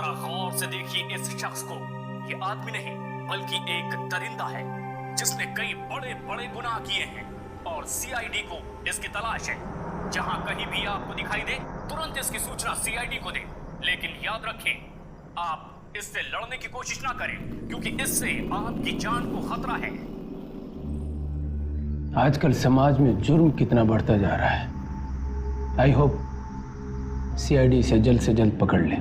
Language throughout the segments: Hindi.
जरा गौर से देखिए इस शख्स को। ये आदमी नहीं बल्कि एक दरिंदा है जिसने कई बड़े बड़े गुनाह किए हैं और सीआईडी को इसकी तलाश है। जहां कहीं भी आपको दिखाई दे तुरंत इसकी सूचना सीआईडी को दें। लेकिन याद रखें, आप इससे लड़ने की कोशिश ना करें क्योंकि इससे आपकी जान को खतरा है। आजकल समाज में जुर्म कितना बढ़ता जा रहा है। आई होप सीआईडी इसे जल्द से जल्द पकड़ ले।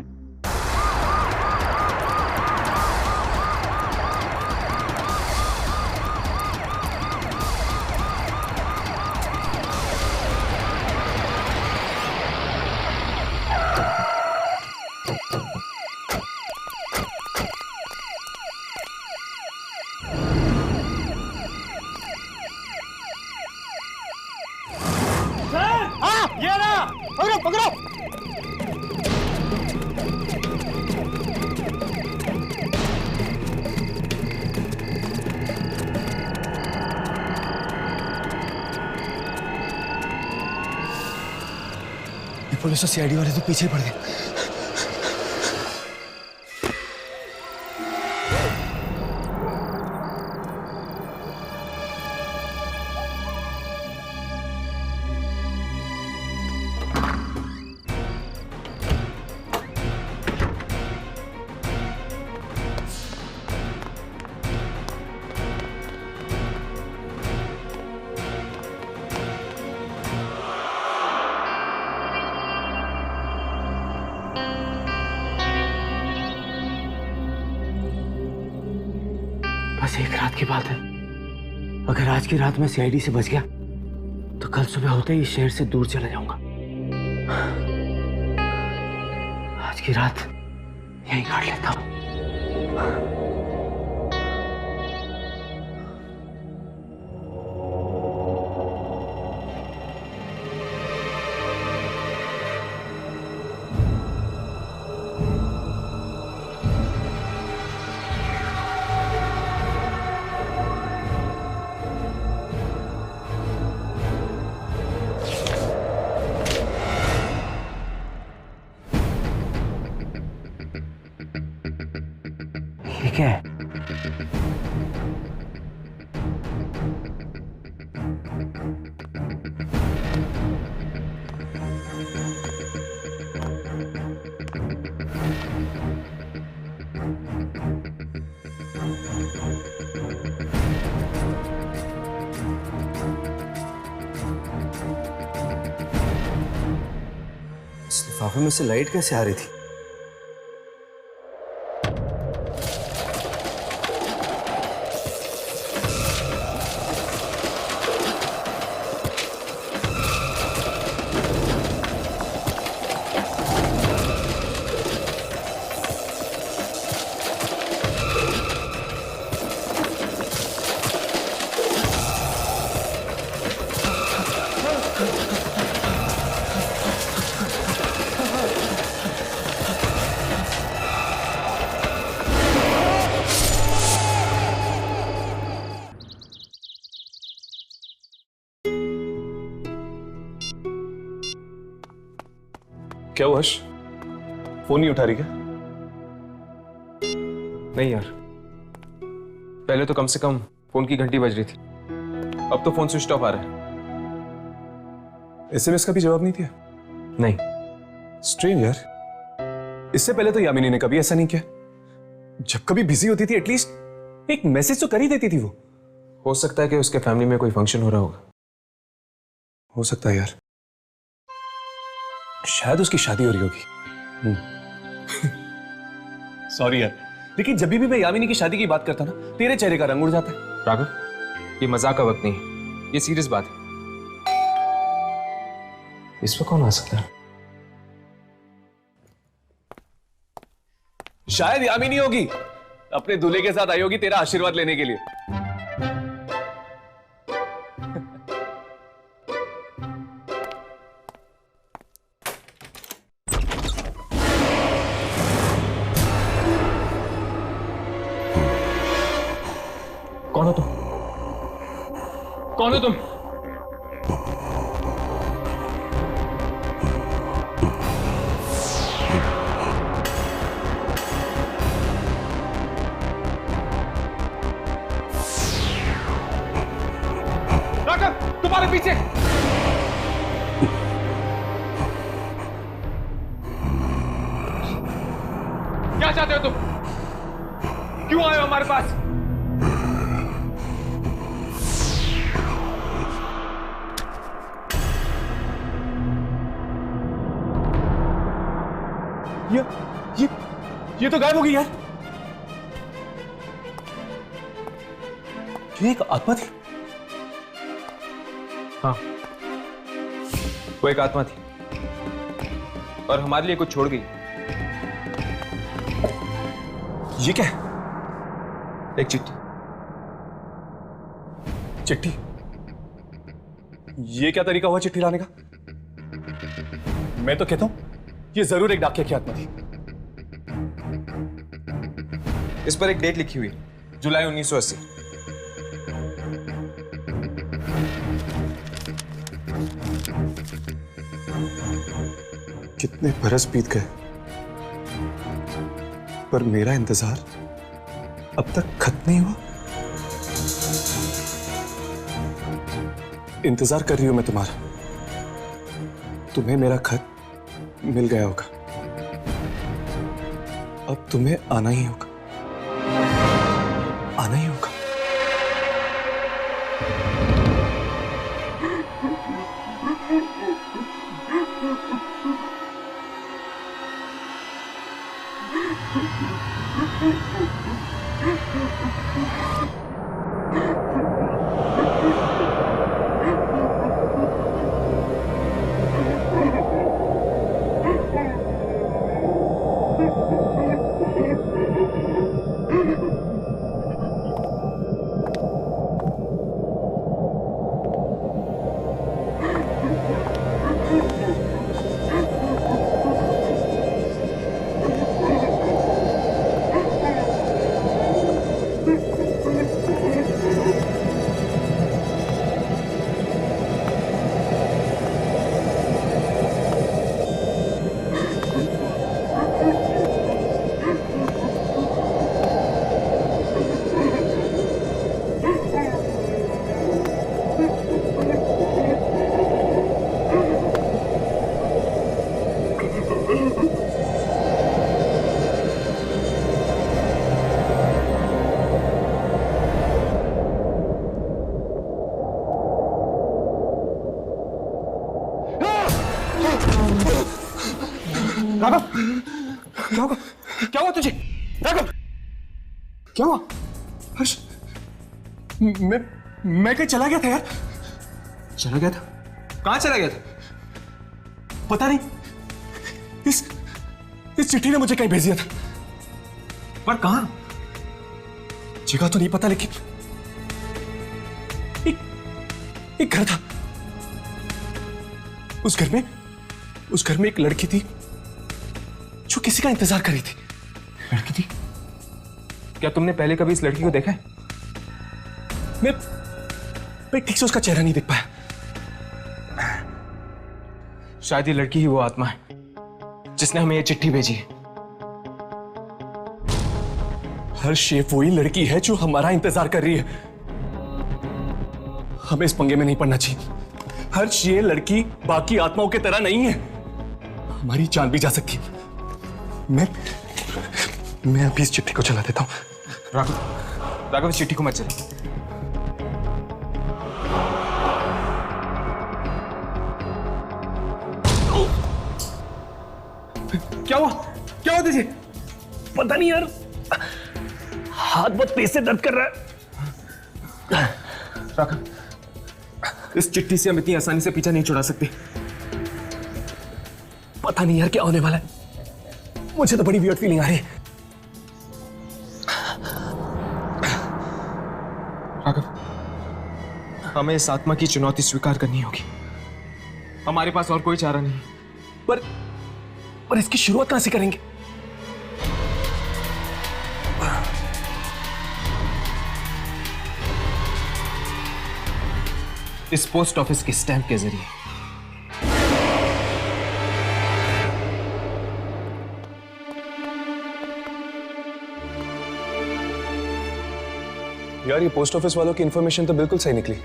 पुलिस और सीआईडी वाले तो पीछे पड़ गए। बस एक रात की बात है। अगर आज की रात में सीआईडी से बच गया तो कल सुबह होते ही शहर से दूर चला जाऊंगा। आज की रात यहीं काट लेता हूं। ये क्या है? इस लिफाफे में से लाइट कैसे आ रही थी? क्या हुआ हर्ष? फोन नहीं उठा रही क्या? नहीं यार, पहले तो कम से कम फोन की घंटी बज रही थी, अब तो फोन स्विच ऑफ आ रहा है। एसएमएस का भी जवाब नहीं दिया? नहीं। स्ट्रेंज यार, इससे पहले तो यामिनी ने कभी ऐसा नहीं किया। जब कभी बिजी होती थी एटलीस्ट एक मैसेज तो कर ही देती थी वो। हो सकता है कि उसके फैमिली में कोई फंक्शन हो रहा होगा। हो सकता है यार, शायद उसकी शादी हो रही होगी। सॉरी यार, लेकिन जब भी मैं यामिनी की शादी की बात करता ना तेरे चेहरे का रंग उड़ जाता है। राघव, ये मजाक का वक्त नहीं है, ये सीरियस बात है। इस पर कौन आ सकता है? शायद यामिनी होगी, अपने दूल्हे के साथ आई होगी तेरा आशीर्वाद लेने के लिए। कौन हो तुम? कौन हो तुम? क्या चाहते हो तुम? क्यों आए हो हमारे पास? ये तो गायब हो गई यार। ये एक आत्मा थी। हाँ, वो एक आत्मा थी और हमारे लिए कुछ छोड़ गई। ये क्या है? एक चिट्ठी। चिट्ठी? ये क्या तरीका हुआ चिट्ठी लाने का? मैं तो कहता हूं ये जरूर एक डाकिया की आत्मा थी। इस पर एक डेट लिखी हुई, जुलाई 1980। कितने बरस बीत गए पर मेरा इंतजार अब तक खत्म नहीं हुआ। इंतजार कर रही हूं मैं तुम्हारा। तुम्हें मेरा खत मिल गया होगा, अब तुम्हें आना ही होगा, आना ही होगा। राघव, क्या होगा? क्या हुआ तुझे? राघव, क्या हुआ? हर्ष, मैं कहीं चला गया था यार। चला गया था? कहां चला गया था? पता नहीं, इस चिट्ठी ने मुझे कहीं भेज दिया था। पर कहां? जगह तो नहीं पता, लेकिन एक घर था। उस घर में एक लड़की थी जो किसी का इंतजार कर रही थी। लड़की थी? क्या तुमने पहले कभी इस लड़की को देखा है? मैं ठीक से उसका चेहरा नहीं देख पाया। शायद ये लड़की ही वो आत्मा है जिसने हमें ये चिट्ठी भेजी है। हर्ष, ये वही लड़की है जो हमारा इंतजार कर रही है। हमें इस पंगे में नहीं पड़ना चाहिए। हर्ष, ये लड़की बाकी आत्माओं की तरह नहीं है, हमारी जान भी जा सकती है। मैं अभी इस चिट्ठी को चला देता हूं। राघव, इस चिट्ठी को मत चला। क्या हुआ? क्या हुआ तुझे? पता नहीं यार, हाथ बहुत तेज से दर्द कर रहा है। राघव, इस चिट्ठी से हम इतनी आसानी से पीछा नहीं छुड़ा सकते। पता नहीं यार क्या होने वाला है, मुझे तो बड़ी वियर्ड फीलिंग आ रही है। राघव, हमें इस आत्मा की चुनौती स्वीकार करनी होगी। हमारे पास और कोई चारा नहीं। पर इसकी शुरुआत कहां से करेंगे? इस पोस्ट ऑफिस के स्टैंप के जरिए। यार, ये पोस्ट ऑफिस वालों की इंफॉर्मेशन तो बिल्कुल सही निकली।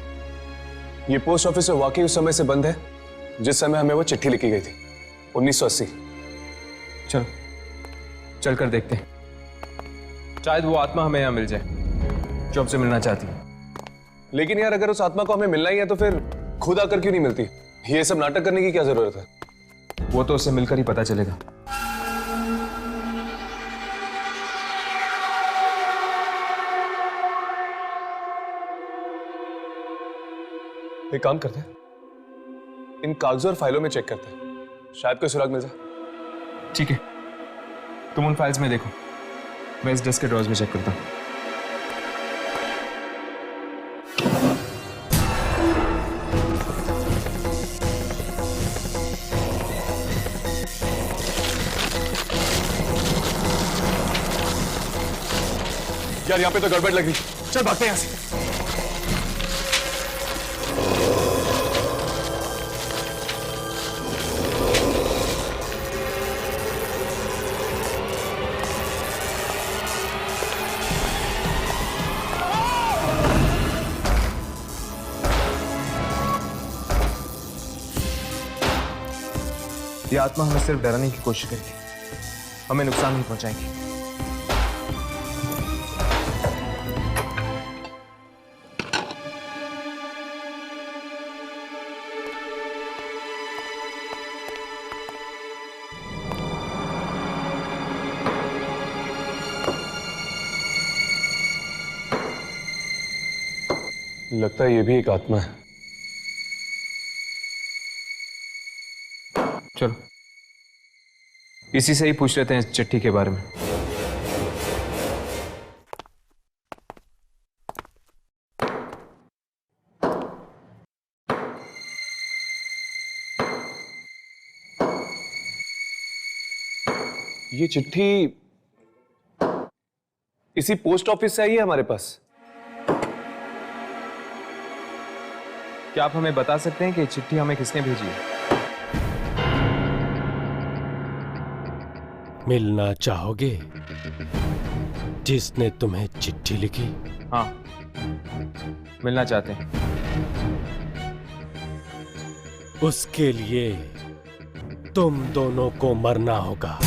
ये पोस्ट ऑफिस वाकई उस समय से बंद है जिस समय हमें वो चिट्ठी लिखी गई थी, 1980। चलो, चलकर देखते हैं। शायद वो आत्मा हमें यहाँ मिल जाए जो हमसे मिलना चाहती है। लेकिन यार अगर उस आत्मा को हमें मिलना ही है तो फिर खुद आकर क्यों नहीं मिलती? ये सब नाटक करने की क्या जरूरत है? वो तो उससे मिलकर ही पता चलेगा। एक काम करते हैं, इन कागजों और फाइलों में चेक करते हैं, शायद कोई सुराग मिल जाए। ठीक है, तुम उन फाइल्स में देखो, मैं इस डेस्क के ड्रॉर्स में चेक करता हूँ। यार यहाँ पे तो गड़बड़ लग रही, चल भागते हैं यहाँ से। ये आत्मा हमें सिर्फ डराने की कोशिश करेगी, हमें नुकसान नहीं पहुंचाएगी। लगता है ये भी एक आत्मा है। चलो इसी से ही पूछ लेते हैं इस चिट्ठी के बारे में। ये चिट्ठी इसी पोस्ट ऑफिस से आई है हमारे पास। क्या आप हमें बता सकते हैं कि चिट्ठी हमें किसने भेजी है? मिलना चाहोगे जिसने तुम्हें चिट्ठी लिखी? हाँ, मिलना चाहते हैं। उसके लिए तुम दोनों को मरना होगा।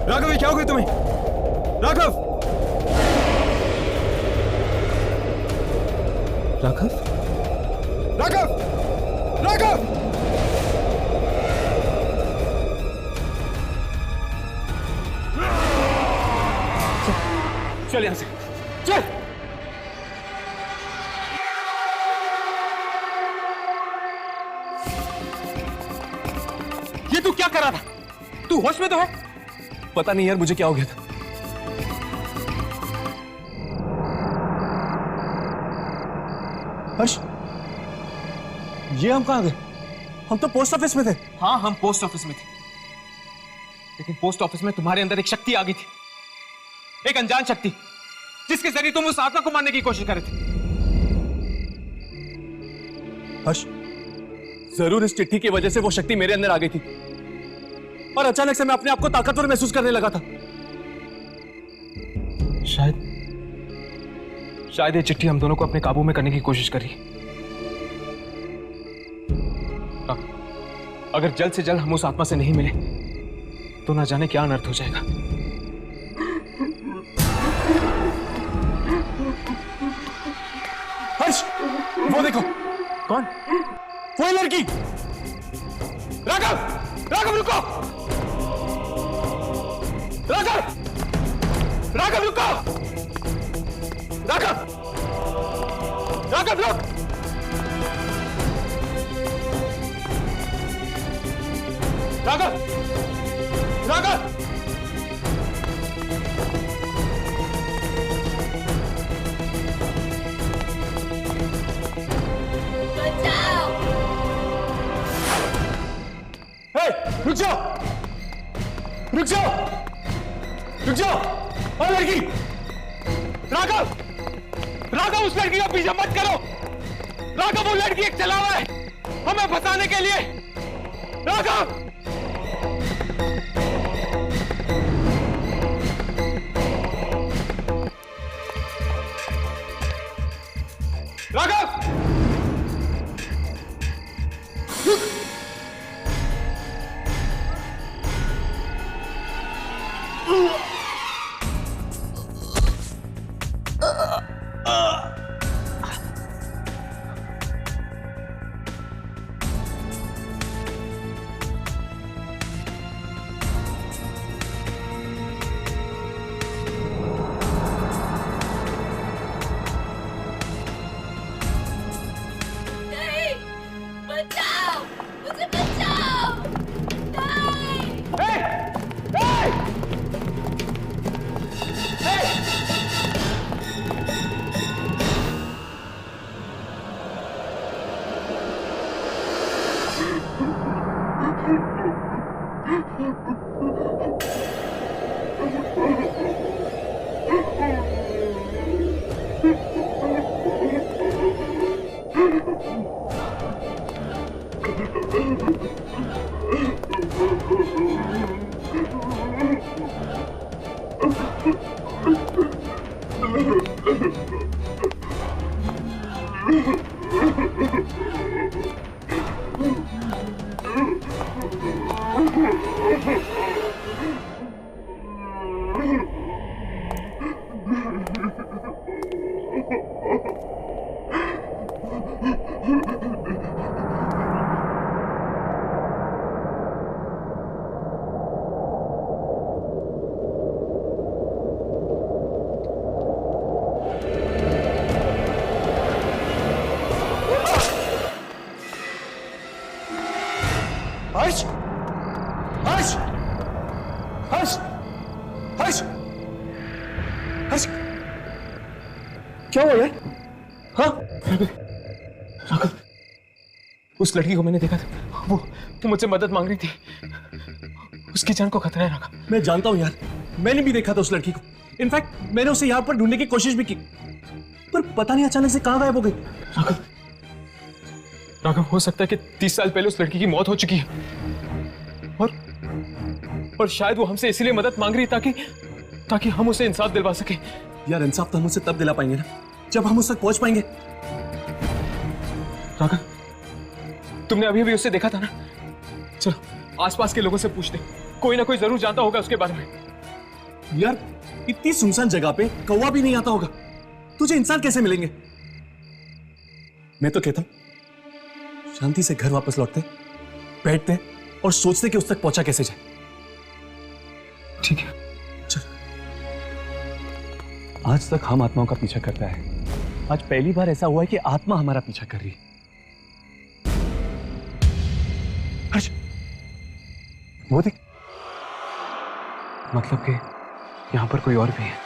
राघव, ये क्या हो गया तुम्हें? राघव! राघव? राघव! राघव! चल यहां से, चल। ये तू क्या कर रहा था? तू होश में तो है? पता नहीं यार मुझे क्या हो गया था। हर्ष, ये हम कहां गए? हम तो पोस्ट ऑफिस में थे। हाँ, हम पोस्ट ऑफिस में थे, लेकिन पोस्ट ऑफिस में तुम्हारे अंदर एक शक्ति आ गई थी, एक अनजान शक्ति, जिसके जरिए तुम उस आत्मा को मारने की कोशिश कर रहे थे। हर्ष, जरूर इस चिट्ठी की वजह से वो शक्ति मेरे अंदर आ गई थी और अचानक से मैं अपने आप को ताकतवर महसूस करने लगा था। शायद ये चिट्ठी हम दोनों को अपने काबू में करने की कोशिश कर रही है। अगर जल्द से जल्द हम उस आत्मा से नहीं मिले तो ना जाने क्या अनर्थ हो जाएगा। हर्ष, वो देखो। कौन? वो लड़की। राघव, राघव रुको। राघव, राघव रुको। राघव, राघव रुक। राघव, राघव। रुक जाओ, रुक जाओ, रुक जाओ। और लड़की, राघव, राघव उस लड़की का पीछा मत करो। राघव वो लड़की एक चला हुआ है हमें फंसाने के लिए। राघव, राघव, हर्ष, हर्ष, हर्ष, हर्ष, हर्ष, क्या हुआ यार? हाँ? राघव, उस लड़की को मैंने देखा था। वो मुझसे मदद मांग रही थी। उसकी जान को खतरा है राघव। मैं जानता हूं यार, मैंने भी देखा था उस लड़की को। इनफैक्ट मैंने उसे यहाँ पर ढूंढने की कोशिश भी की, पर पता नहीं अचानक से कहाँ गायब हो गई। राघव, राघव, हो सकता है कि 30 साल पहले उस लड़की की मौत हो चुकी है और शायद वो हमसे इसीलिए मदद मांग रही ताकि हम उसे इंसाफ दिलवा सके। यार इंसाफ तो हम उसे तब दिला पाएंगे ना जब हम उस तक पहुंच पाएंगे। राघव, तुमने अभी अभी उससे देखा था ना? चलो आसपास के लोगों से पूछते, कोई ना कोई जरूर जानता होगा उसके बारे में। यार इतनी सुनसान जगह पे कौवा भी नहीं आता होगा, तुझे इंसान कैसे मिलेंगे? मैं तो कहता हूं शांति से घर वापस लौटते, बैठते और सोचते कि उस तक पहुंचा कैसे जाए। ठीक है, चल। आज तक हम आत्माओं का पीछा करता है, आज पहली बार ऐसा हुआ है कि आत्मा हमारा पीछा कर रही है। हर्ष, वो देख, मतलब कि यहां पर कोई और भी है।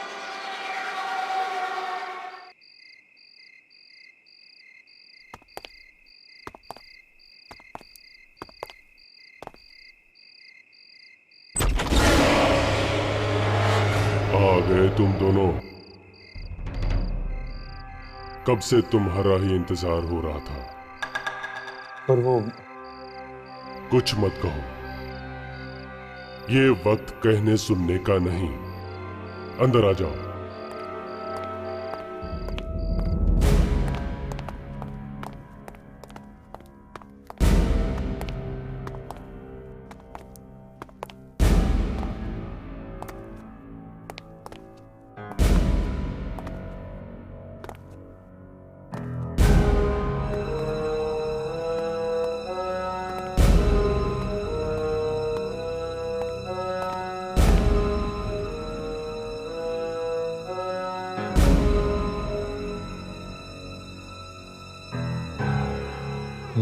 आ गए तुम दोनों। कब से तुम्हारा ही इंतजार हो रहा था। पर वो कुछ मत कहो, ये वक्त कहने सुनने का नहीं। अंदर आ जाओ।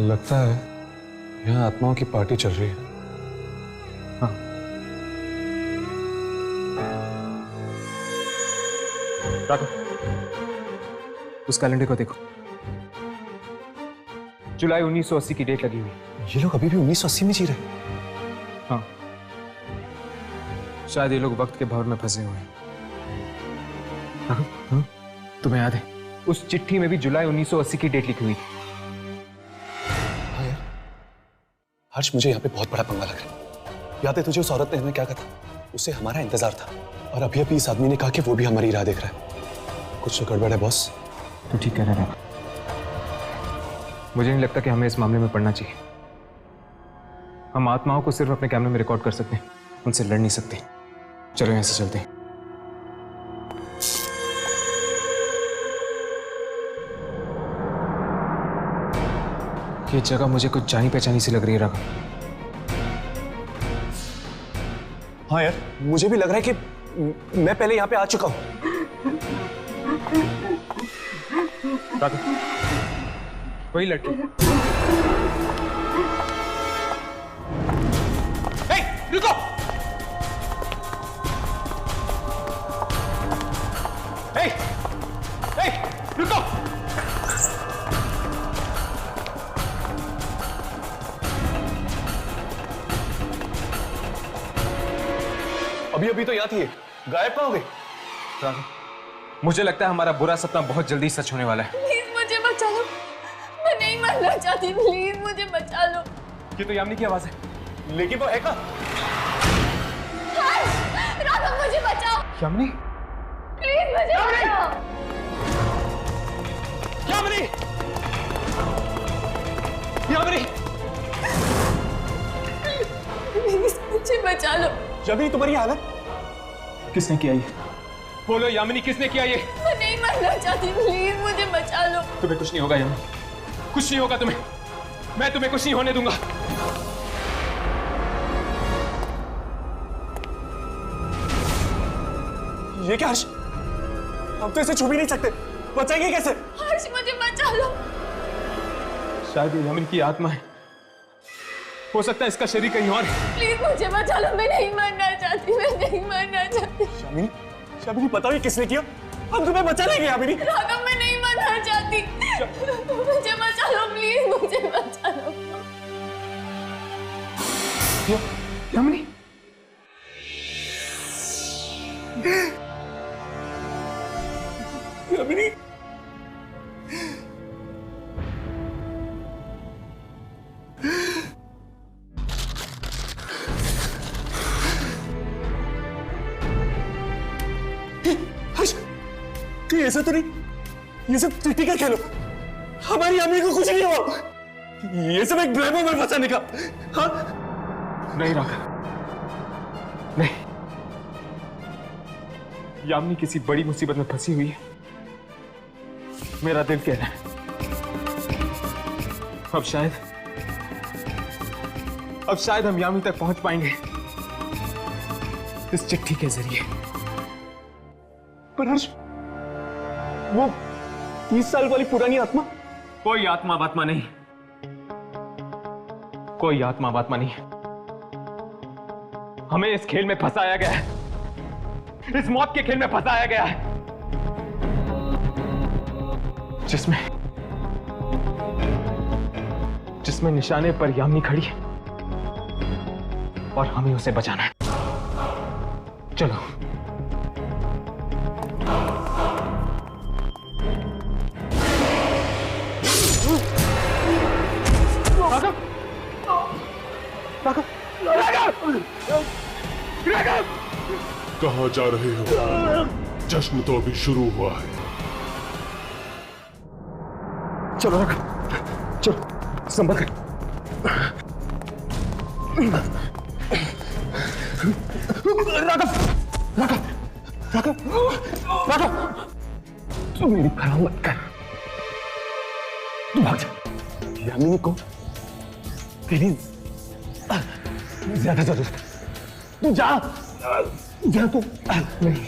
लगता है यहाँ आत्माओं की पार्टी चल रही है। उस कैलेंडर को देखो, जुलाई 1980 की डेट लगी हुई। ये लोग अभी भी 1980 में जी रहे हैं। हाँ, शायद ये लोग वक्त के भंवर में फंसे हुए हैं। हाँ? तुम्हें याद है उस चिट्ठी में भी जुलाई 1980 की डेट लिखी हुई थी। हाँ यार, हर्ष मुझे यहाँ पे बहुत बड़ा पंगा लग रहा है। याद है तुझे उस औरत ने हमें क्या कहा था? उसे हमारा इंतजार था और अभी अभी इस आदमी ने कहा कि वो भी हमारी राह देख रहा है। कुछ तो गड़बड़ है बॉस। तो ठीक कह रहा है। मुझे नहीं लगता कि हमें इस मामले में पड़ना चाहिए। हम आत्माओं को सिर्फ अपने कैमरे में रिकॉर्ड कर सकते हैं, उनसे लड़ नहीं सकते। चलो यहां से चलते हैं। ये जगह मुझे कुछ जानी पहचानी सी लग रही है राघव। हाँ यार, मुझे भी लग रहा है कि मैं पहले यहाँ पे आ चुका हूँ। राघव, वही लड़की। रुको! रुको! अभी अभी तो यहाँ थी, गायब कहाँ हो गई? राघव, मुझे लगता है हमारा बुरा सपना बहुत जल्दी सच होने वाला है। प्लीज मुझे बचा लो, मैं नहीं मरना चाहती, प्लीज मुझे बचा लो। ये तो यामिनी की आवाज है। लेकिन वो है कहाँ? राघव मुझे बचाओ, यामिनी? प्लीज मुझे बचाओ। यामिनी! यामिनी! प्लीज मुझे बचा लो। यामिनी, तुम्हारी हालत? किसने किया ये? बोलो यामिनी, किसने किया ये? मैं नहीं मरना चाहती, प्लीज मुझे बचा लो। तुम्हें कुछ नहीं होगा यामिनी, कुछ नहीं होगा तुम्हें। मैं तुम्हें कुछ नहीं होने दूंगा। ये क्या हर्ष? हम तो इसे छू भी नहीं सकते, बचाएंगे कैसे? हर्ष मुझे बचा लो। शायद ये यामिनी की आत्मा है, हो सकता है इसका शरीर कहीं और है। प्लीज मुझे बचा लो, मैं नहीं मरना चाहती, मैं नहीं मरना चाहती। यामिनी, यामिनी पता नहीं किसने किया, हम तुम्हें बचा लेंगे यामिनी। राघव मैं नहीं मरना चाहती, मुझे बचा लो, प्लीज मुझे बचा लो। यामिनी? यामिनी, हर्ष, ये ऐसा तो नहीं, ये सब चिट्ठी का खेलो। हमारी यामिनी को कुछ नहीं हुआ, ये सब एक ड्रामा में फंसाने का। हाँ? नहीं राघव, नहीं। यामिनी किसी बड़ी मुसीबत में फंसी हुई है, मेरा दिल कह रहा है। अब शायद हम यामिनी तक पहुंच पाएंगे इस चिट्ठी के जरिए। पर हर्ष, वो 30 साल वाली पुरानी आत्मा? कोई आत्मा वात्मा नहीं, कोई आत्मा वात्मा नहीं। हमें इस खेल में फंसाया गया है, इस मौत के खेल में फंसाया गया है, जिसमें निशाने पर यामिनी खड़ी है और हमें उसे बचाना है। चलो। कहाँ जा रहे हो? जश्न तो अभी शुरू हुआ है। चलो राघव, चलो, संभल कर। राघव, राघव, राघव, राघव, तू मेरी परवाह मत कर, तू भाग जा। यामिनी को तेरी ज्यादा जरूरत है, तू जा, जा तू। नहीं,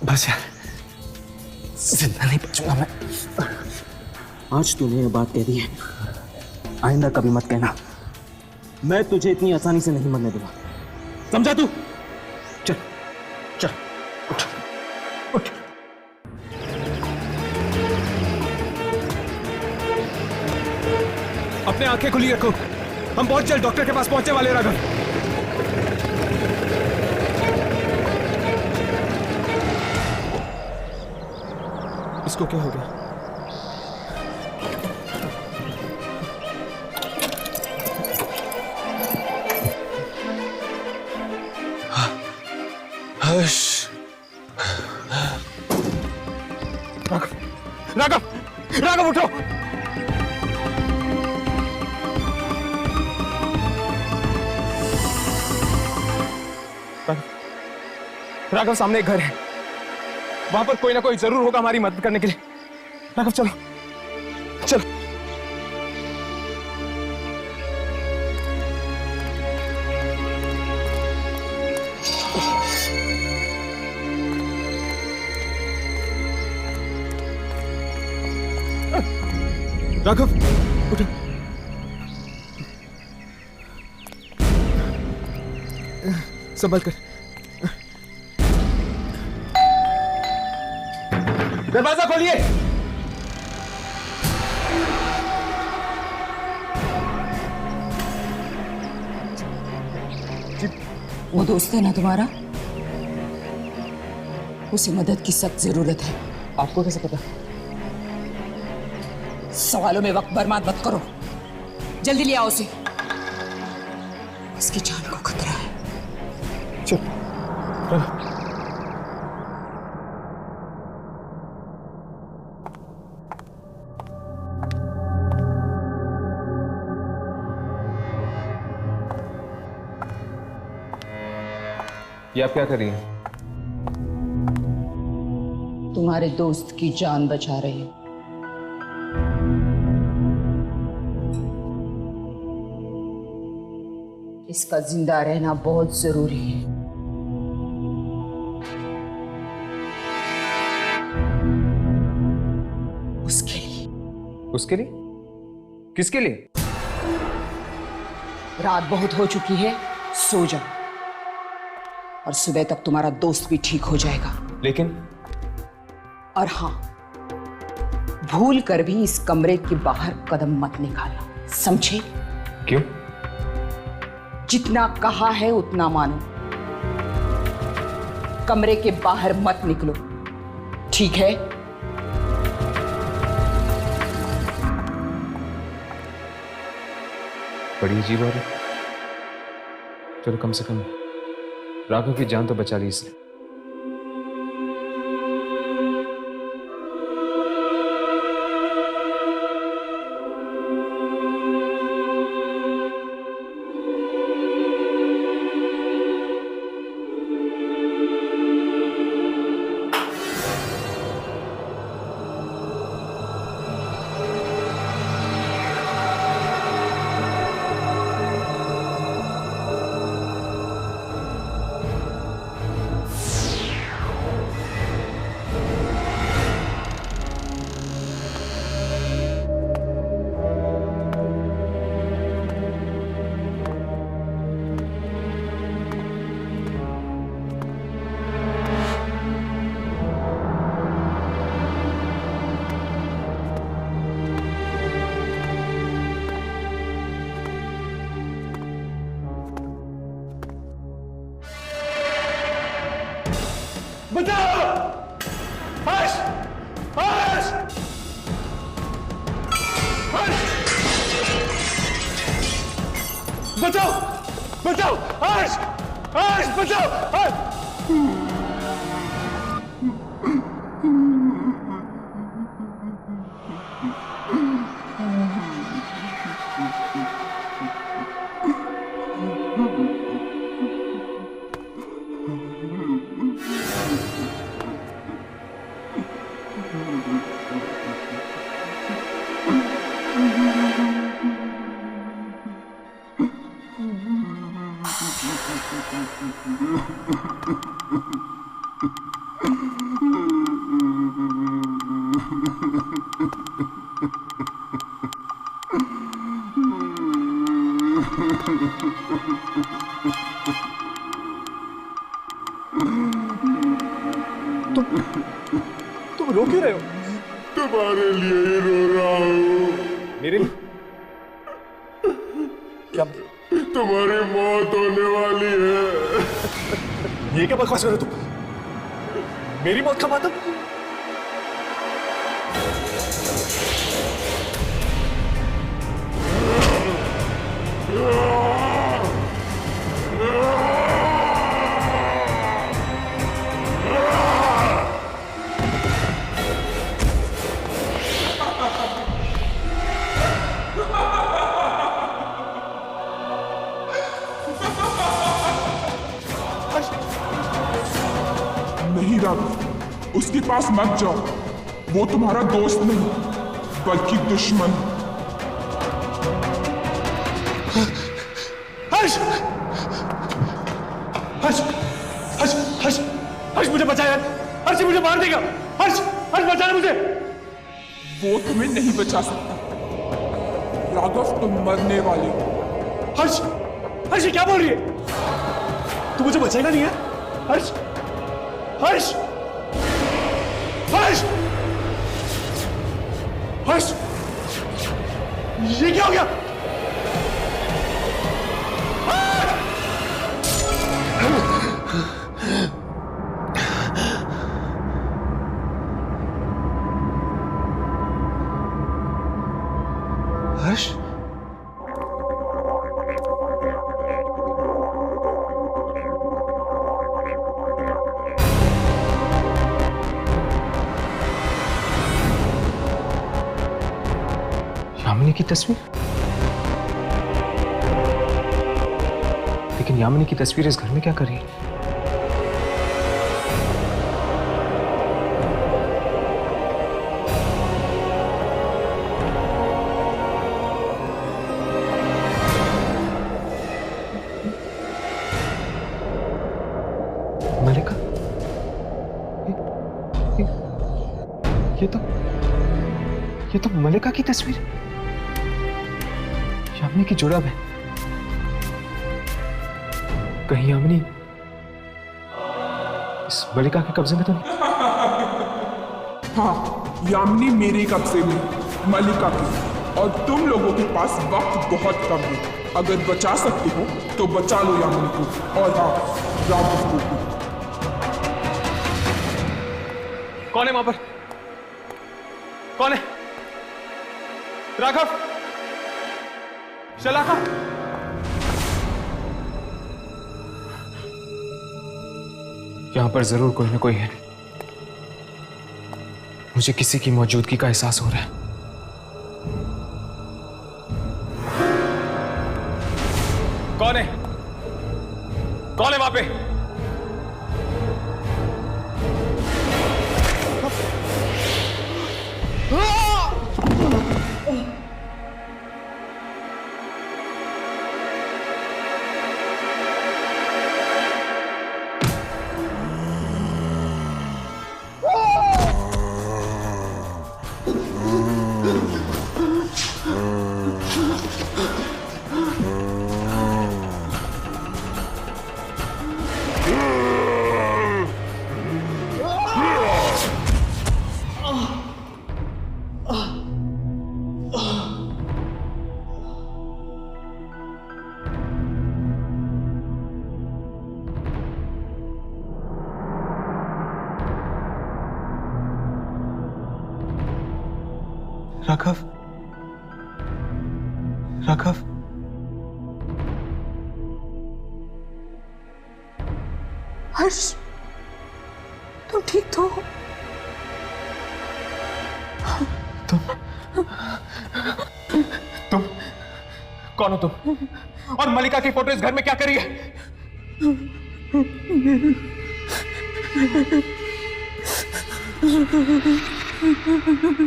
बस यार, जिंदा नहीं बचूंगा मैं। आज तूने ये बात कह दी है, आइंदा कभी मत कहना, मैं तुझे इतनी आसानी से नहीं मरने दूंगा, समझा तू? चल चल उठ उठ। अपने आंखें खुली रखो, हम बहुत जल्द डॉक्टर के पास पहुंचने वाले हैं राघव। इसको क्या हो गया? हर्ष, राघव राघव राघव उठो। राघव सामने एक घर है, वहां पर कोई ना कोई जरूर होगा हमारी मदद करने के लिए। राघव चलो चलो। राघव उठो। संभल कर। दरवाजा खोलिए। वो दोस्त है ना तुम्हारा, उसे मदद की सख्त जरूरत है। आपको कैसे पता? सवालों में वक्त बर्बाद मत करो, जल्दी ले आओ उसे, उसकी जान को खतरा है। चल ये आप क्या कर रही हैं? तुम्हारे दोस्त की जान बचा रही है। इसका जिंदा रहना बहुत जरूरी है। उसके लिए। उसके लिए? किसके लिए? रात बहुत हो चुकी है, सो जाओ और सुबह तक तुम्हारा दोस्त भी ठीक हो जाएगा। लेकिन? और हाँ, भूल कर भी इस कमरे के बाहर कदम मत निकालना, समझे? क्यों? जितना कहा है उतना मानो, कमरे के बाहर मत निकलो, ठीक है? बड़ी अजीब बात है। चलो कम से कम राघव की जान तो बचा ली इसने। बचाओ! हर्ष! हर्ष! हर्ष! बचाओ! बचाओ! हर्ष! हर्ष बचाओ! हर्ष! तुम रो क्यों रहे हो? तुम्हारे लिए ही रो रहा हूँ। मेरे लिए? क्या? तुम्हारी मौत होने वाली है। ये क्या बकवास कर रहे हो तुम? मेरी मौत का मतलब? नहीं राघव, उसके पास मत जाओ। वो तुम्हारा दोस्त नहीं बल्कि दुश्मन। हर्ष! हर्ष! हर्ष! हर्ष! हर्ष मुझे बचा यार! हर्ष मुझे मार देगा! हर्ष! हर्ष बचा मुझे! वो तुम्हें नहीं बचा सकता राघव, तुम मरने वाले हो। हर्ष! हर्ष ये क्या बोल रही है? तू मुझे बचाएगा नहीं है? हर्ष! हर्ष! हर्ष! हर्ष! ये क्या हो गया? हर्ष? यामिनी की तस्वीर? लेकिन यामिनी की तस्वीर इस घर में क्या कर रही है? मलिका? ये तो मलिका की तस्वीर। यामिनी की जुड़ब है। कहीं यामिनी इस मलिका के कब्जे में तो नहीं? हाँ, यामिनी मेरे कब्जे में, मलिका की। और तुम लोगों के पास वक्त बहुत कम है। अगर बचा सकते हो तो बचा लो यामिनी को, और हाँ, राघव को भी। कौन है वहां पर? कौन है? राघव? शलाका? यहां पर जरूर कोई ना कोई है। मुझे किसी की मौजूदगी का एहसास हो रहा है। कौन है? कौन है वहां पे? राघव? राघव? हर्ष, तुम ठीक तो हो? तुम कौन हो तुम? और मलिका की फोटो इस घर में क्या करी है?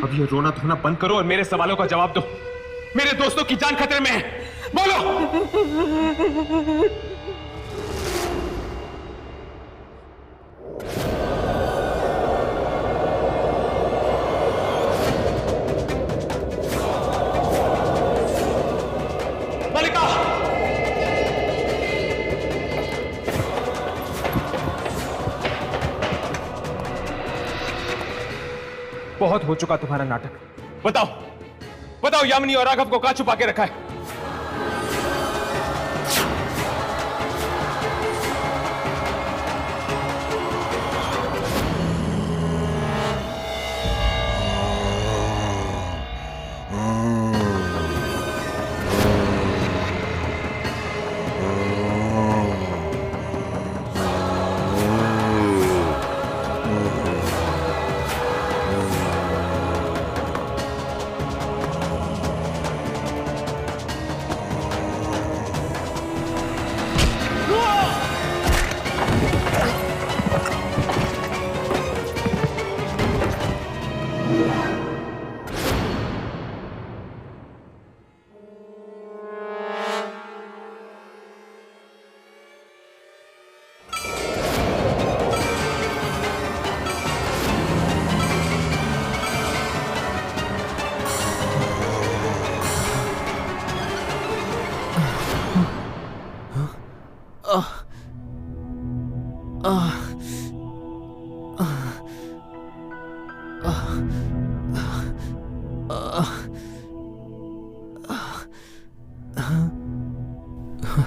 अब ये रोना धोना बंद करो और मेरे सवालों का जवाब दो। मेरे दोस्तों की जान खतरे में है, बोलो। मलिका! बहुत हो चुका तुम्हारा नाटक। बताओ बताओ, यामिनी और राघव को कहां छुपा के रखा है?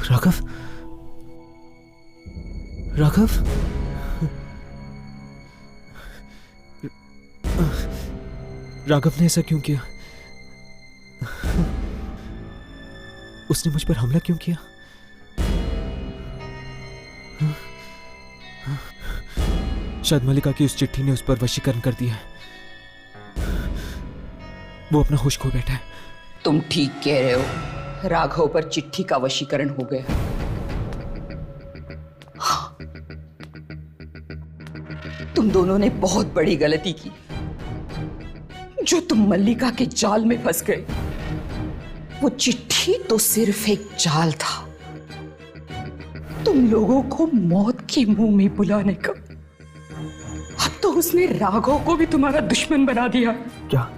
राघव, राघव, राघव ने ऐसा क्यों किया? उसने मुझ पर हमला क्यों किया? शायद मल्लिका की उस चिट्ठी ने उस पर वशीकरण कर दिया है। वो अपना होश खो बैठा है। तुम ठीक कह रहे हो, राघव पर चिट्ठी का वशीकरण हो गया। हाँ, तुम दोनों ने बहुत बड़ी गलती की जो तुम मल्लिका के जाल में फंस गए। वो चिट्ठी तो सिर्फ एक जाल था, तुम लोगों को मौत के मुंह में बुलाने का। अब तो उसने राघव को भी तुम्हारा दुश्मन बना दिया। क्या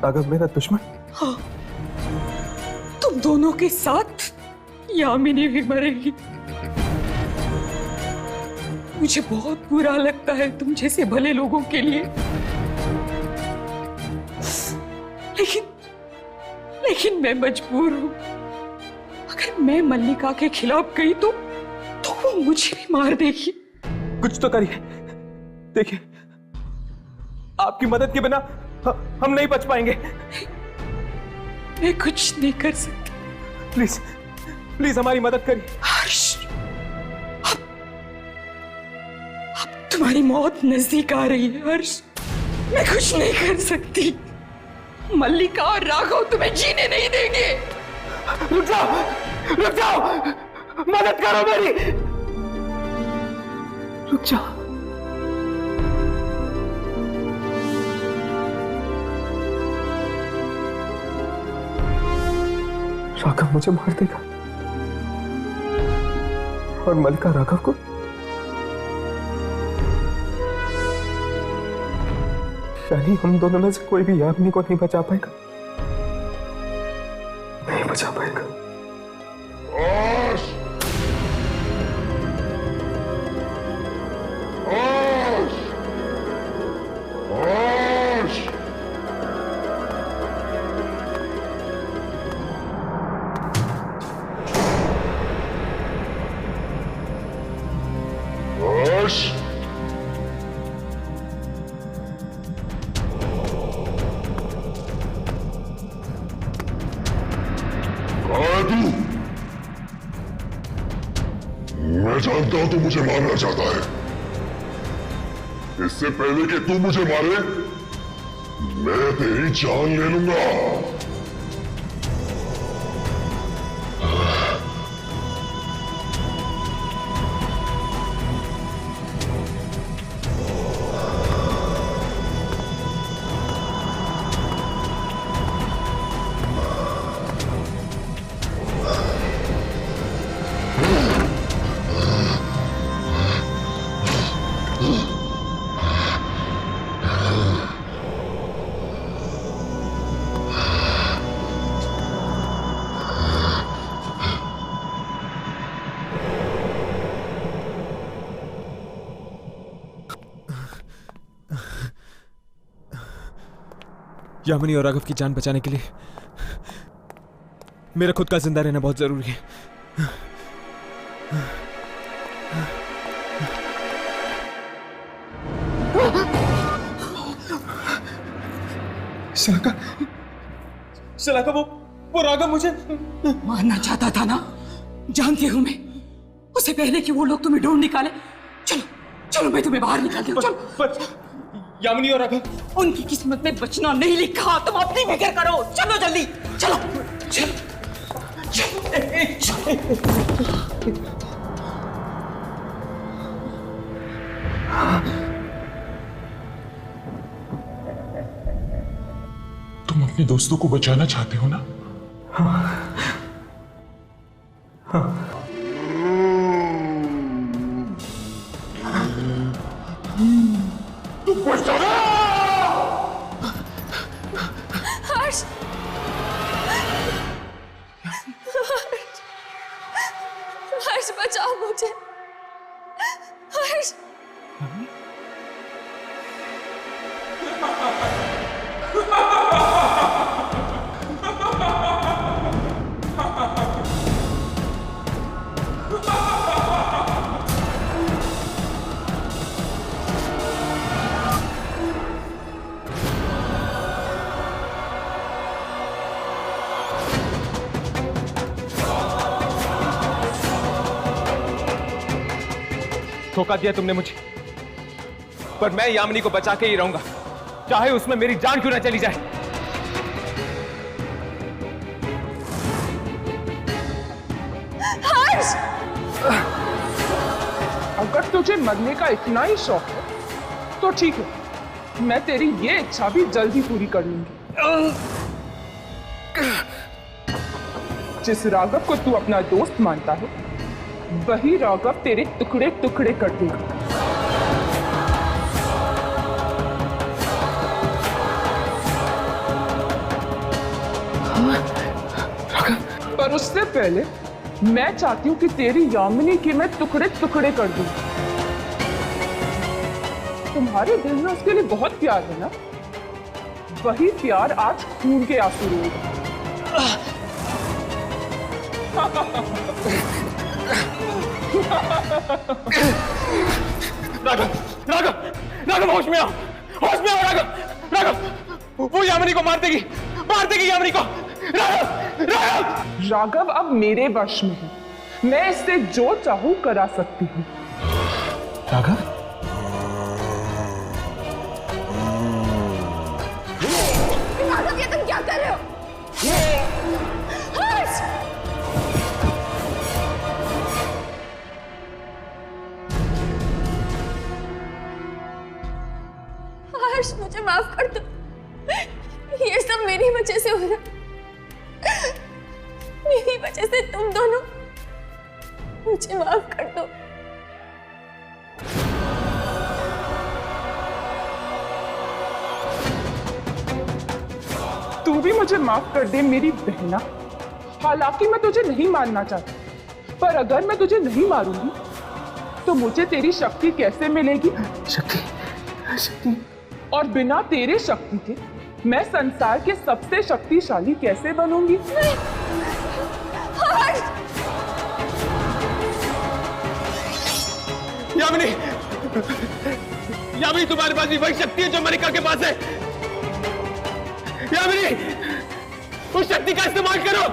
राघव मेरा दुश्मन? हाँ, तुम दोनों के साथ यामिनी भी मरेगी। मुझे बहुत बुरा लगता है तुम जैसे भले लोगों के लिए, लेकिन मैं मजबूर हूं। अगर मैं मल्लिका के खिलाफ गई तो वो मुझे भी मार देगी। कुछ तो करिए। देखिए, आपकी मदद के बिना हम नहीं बच पाएंगे। मैं कुछ नहीं कर सकती। प्लीज प्लीज हमारी मदद करिए। हर्ष, अब तुम्हारी मौत नजदीक आ रही है। हर्ष, मैं कुछ नहीं कर सकती। मल्लिका और राघव तुम्हें जीने नहीं देंगे। रुक जाओ, मदद करो मेरी। रुक जाओ। राघव मुझे मार देगा और मल्लिका राघव को। यानी हम दोनों में से कोई भी यामिनी को नहीं बचा पाएगा, नहीं बचा पाएगा। मैं जानता हूं तू मुझे मारना चाहता है। इससे पहले कि तू मुझे मारे, मैं तेरी जान ले लूंगा। यामिनी और राघव की जान बचाने के लिए मेरा खुद का जिंदा रहना बहुत जरूरी है। शलाका वो राघव मुझे मारना चाहता था ना, जानती हूं मैं। उसे पहले कि वो लोग तुम्हें ढूंढ निकाले। चलो चलो, मैं तुम्हें बाहर निकालती हूँ। चलो। यामिनी और राघव, उनकी किस्मत में बचना नहीं लिखा, तुम अपनी फिक्र करो। चलो जल्दी, चलो चलो तुम अपने दोस्तों को बचाना चाहते हो ना? हर्ष, हर्ष बचाओ मुझे। हर्ष, धोखा दिया तुमने मुझे, पर मैं यामिनी को बचा के ही रहूंगा, चाहे उसमें मेरी जान क्यों ना चली जाए। हर्ष, अगर तुझे मरने का इतना ही शौक है तो ठीक है, मैं तेरी ये इच्छा भी जल्दी पूरी कर लूंगी। जिस राघव को तू अपना दोस्त मानता है, वही राघव तेरे टुकड़े टुकड़े कर देगा। पर उससे पहले मैं चाहती हूं कि तेरी यामिनी के मैं टुकड़े टुकड़े कर दूं। तुम्हारे दिल में उसके लिए बहुत प्यार है ना? वही प्यार आज खून के आंसू रोएगा। राघव, राघव, राघव होश में आओ, होश में आओ राघव, राघव, वो यामिनी को मार देगी यामिनी को। राघव, राघव, राघव अब मेरे वश में है, मैं इससे जो चाहूं करा सकती हूँ। राघव, राघव, ये तुम क्या कर रहे हो? हर्ष, हर्ष, मुझे माफ कर दो। ये सब मेरी वजह से हो रहा है। मेरी वजह से तुम दोनों, मुझे माफ कर दो। तू भी मुझे माफ कर दे मेरी बहना। हालांकि मैं तुझे नहीं मारना चाहती, पर अगर मैं तुझे नहीं मारूंगी तो मुझे तेरी शक्ति कैसे मिलेगी? शक्ति, और बिना तेरे शक्ति के मैं संसार के सबसे शक्तिशाली कैसे बनूंगी? यामिनी, यामिनी, तुम्हारे पास भी वही शक्ति है जो मलिका के पास है। यामिनी, उस शक्ति का इस्तेमाल करो,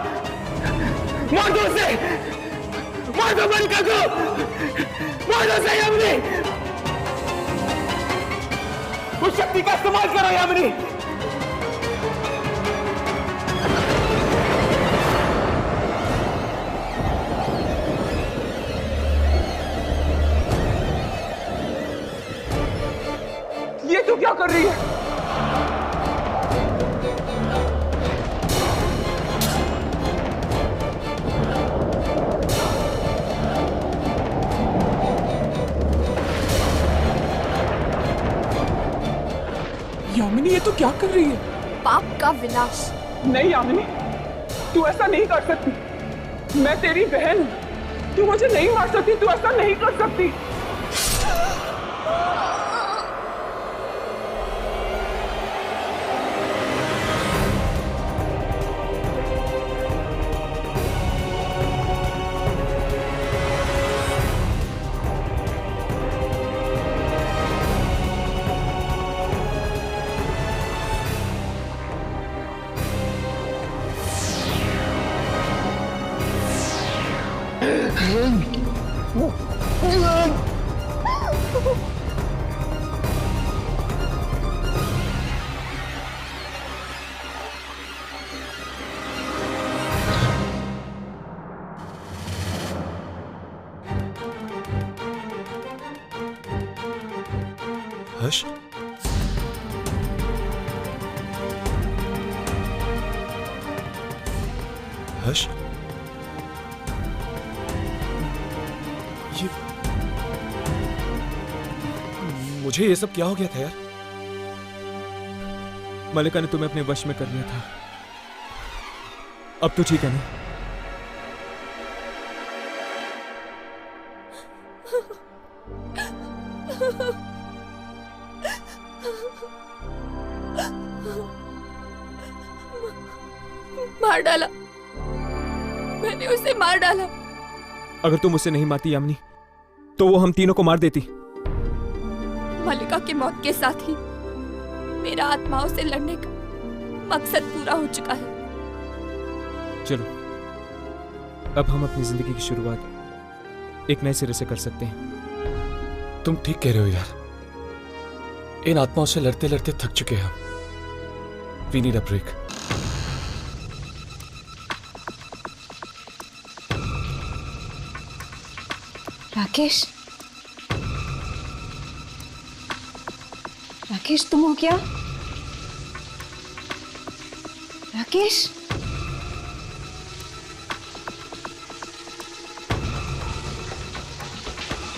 मार दो उसे, मार दो मलिका को, मार दो उसे यामिनी, उस शक्ति का इस्तेमाल करो यामिनी। ये तू क्या कर रही है? यामिनी, ये तू क्या कर रही है? पाप का विनाश। नहीं यामिनी, तू ऐसा नहीं कर सकती। मैं तेरी बहन हूं, तू मुझे नहीं मार सकती, तू ऐसा नहीं कर सकती। हर्ष, हर्ष, ये मुझे ये सब क्या हो गया था यार? मलिका ने तुम्हें अपने वश में कर लिया था। अब तो ठीक है ना? मार डाला, मैंने उसे मार डाला। अगर तुम उसे नहीं मारती यामिनी, तो वो हम तीनों को मार देती। मलिका की मौत के साथ ही मेरा आत्माओं से लड़ने का मकसद पूरा हो चुका है। चलो, अब हम अपनी जिंदगी की शुरुआत एक नए सिरे से कर सकते हैं। तुम ठीक कह रहे हो यार। इन आत्माओं से लड़ते लड़ते थक चुके हैं हम। We need a break. Rakesh, Rakesh तुम हो क्या? राकेश,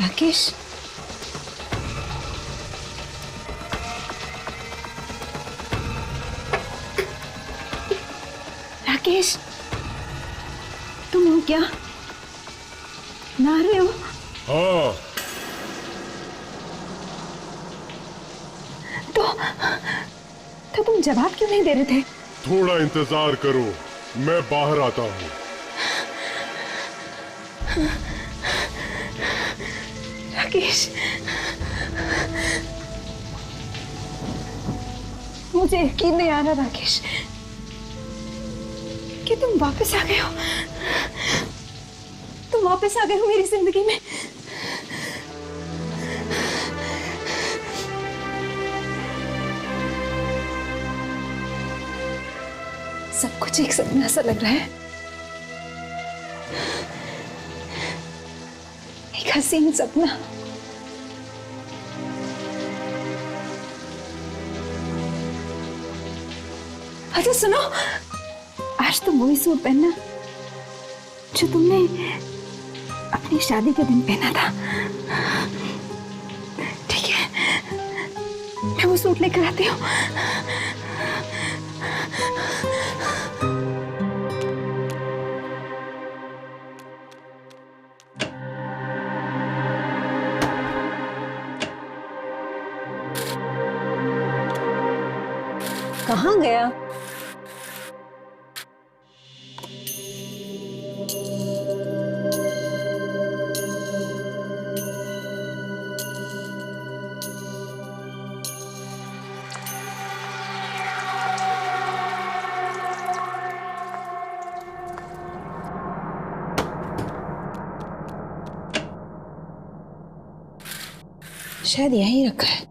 राकेश, राकेश तुम हो क्या? नहा रहे हो? हाँ, तो तुम जवाब क्यों नहीं दे रहे थे? थोड़ा इंतजार करो, मैं बाहर आता हूँ। राकेश, मुझे यकीन नहीं आ रहा राकेश कि तुम वापस आ गए हो। तुम वापस आ गए हो मेरी जिंदगी में। सब कुछ एक सपना सा लग रहा है, एक हसीन सपना। अच्छा सुनो, आज तुम वही सूट पहनना जो तुमने अपनी शादी के दिन पहना था, ठीक है? मैं वो सूट लेकर आती हूँ। कहाँ गया? शायद यहीं रखा है।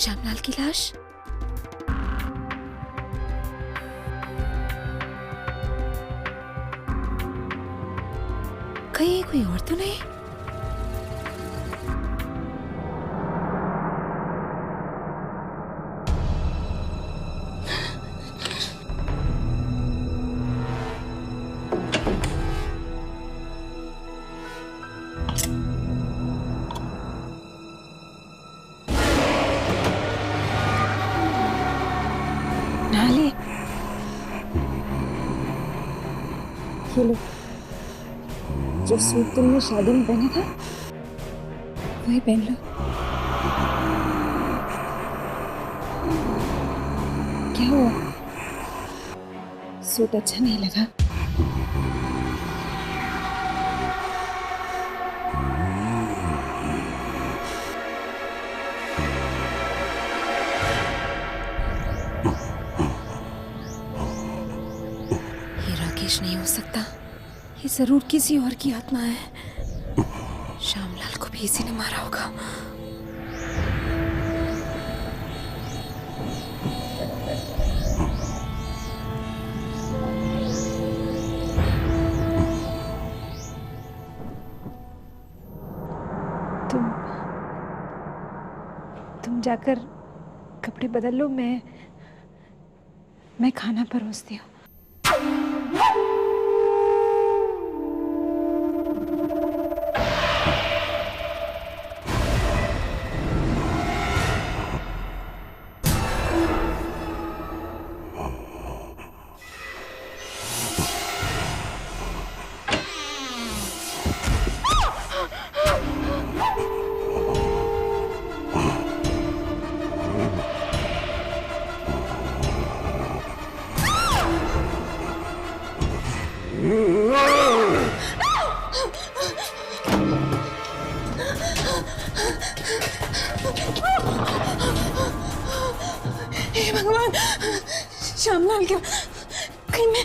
श्यामलाल की लाश? कहीं कोई और तो नहीं? नाले ये लो, जो सूट तुमने शादी में पहना था वही पहन लो। क्या हुआ, सूट अच्छा नहीं लगा? ये राकेश नहीं हो सकता, ये जरूर किसी और की आत्मा है। श्यामलाल को भी इसी ने मारा होगा। तुम जाकर कपड़े बदल लो, मैं खाना परोसती हूँ। हे भगवान, श्यामलाल क्या कहीं मैं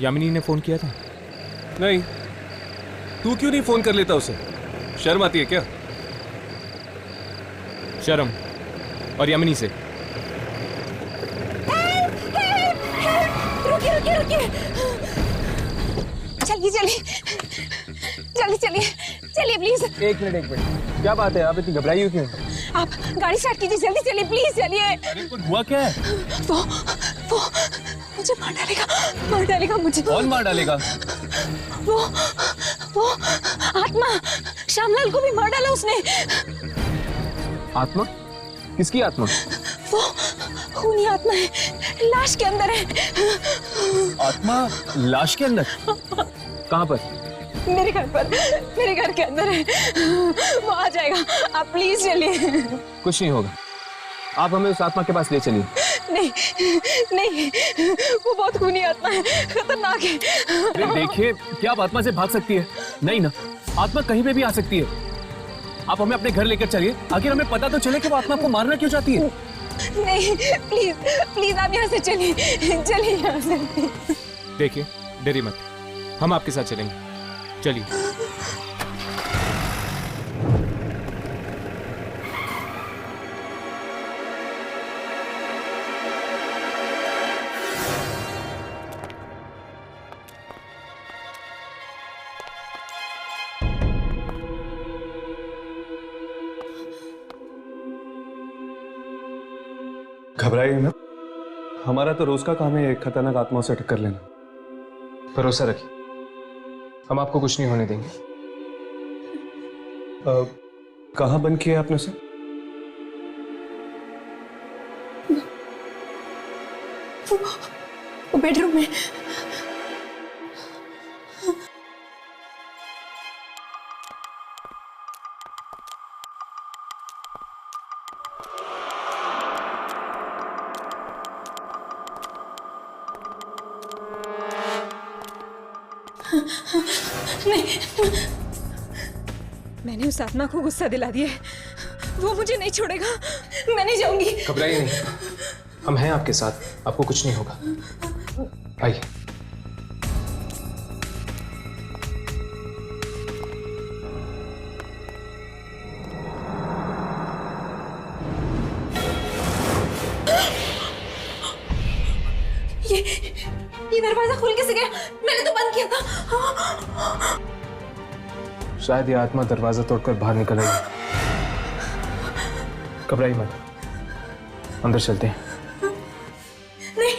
यामिनी ने फोन किया था? नहीं, तू क्यों नहीं फोन कर लेता उसे? शर्म आती है क्या? शर्म और यामिनी से? रुकिए रुकिए रुकिए, चलिए चलिए जल्दी चलिए चलिए प्लीज। एक मिनट, क्या बात है? आप इतनी घबराई हो क्यों? आप गाड़ी स्टार्ट कीजिए, जल्दी चलिए प्लीज चलिए। अरे कुछ हुआ क्या है? वो मुझे मार डालेगा मुझे। कौन मार डालेगा? वो आत्मा, श्यामलाल को भी मार डाला उसने। आत्मा? किसकी आत्मा? वो खूनी आत्मा है, लाश के अंदर है। आत्मा लाश के अंदर? कहाँ पर? मेरे घर के अंदर है, वो आ जाएगा, आप प्लीज चलिए। कुछ नहीं होगा, आप हमें उस आत्मा के पास ले चलिए। नहीं, वो बहुत खूनी आत्मा है, खतरनाक है। अरे देखिए, क्या आप आत्मा से भाग सकती है? नहीं ना, आत्मा कहीं पे भी आ सकती है। आप हमें अपने घर लेकर चलिए, आखिर हमें पता तो चले कि वो आत्मा आपको मारना क्यों चाहती है। नहीं, प्लीज आप यहाँ से चलिए यहाँ से। देखिए, डरिए मत, हम आपके साथ चलेंगे, चलिए। घबराइए ना, हमारा तो रोज का काम है खतरनाक आत्माओं से टक्कर लेना। भरोसा रखिए, हम आपको कुछ नहीं होने देंगे। कहाँ बंद किया आपने उसे? वो बेडरूम में। मैंने उस आत्मा को गुस्सा दिला दिया है, वो मुझे नहीं छोड़ेगा। मैं नहीं जाऊंगी। घबराइए नहीं, हम हैं आपके साथ, आपको कुछ नहीं होगा। आइए। ये दरवाजा खुल कैसे गया? मैंने तो बंद किया था। शायद ये आत्मा दरवाजा तोड़कर बाहर निकल आई। घबराइए मत, अंदर चलते हैं। नहीं।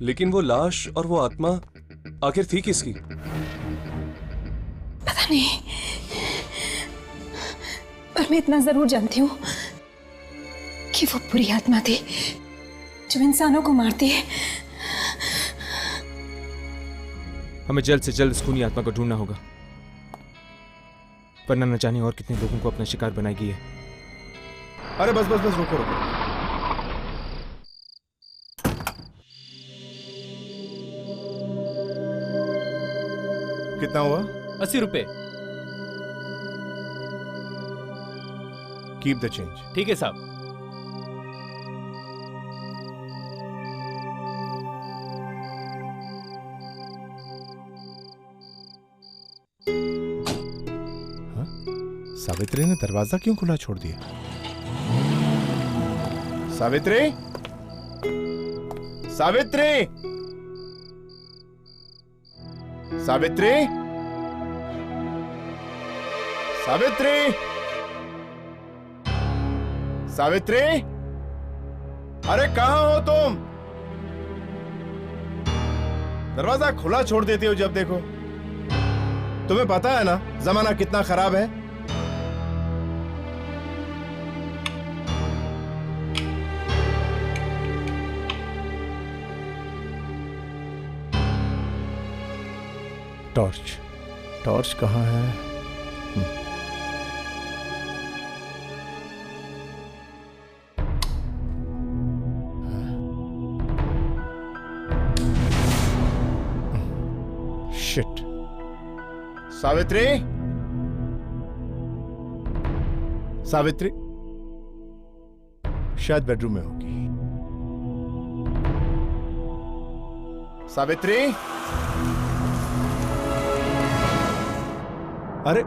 लेकिन वो लाश और वो आत्मा आखिर थी किसकी? पता नहीं, पर मैं इतना जरूर जानती हूँ कि वो बुरी आत्मा थी जो इंसानों को मारती है। हमें जल्द से जल्द उस खूनी आत्मा को ढूंढना होगा, वरना न जाने और कितने लोगों को अपना शिकार बनाएगी है। अरे बस बस बस, रुको रुको। कितना हुआ? 80 रुपए। Keep the change. ठीक है साहब। सावित्री ने दरवाजा क्यों खुला छोड़ दिया? सावित्री, सावित्री, सावित्री, सावित्री, सावित्री, अरे कहां हो तुम? दरवाजा खुला छोड़ देती हो जब देखो। तुम्हें पता है ना जमाना कितना खराब है। टॉर्च, टॉर्च कहाँ है? शिट। सावित्री, सावित्री शायद बेडरूम में होगी। सावित्री, अरे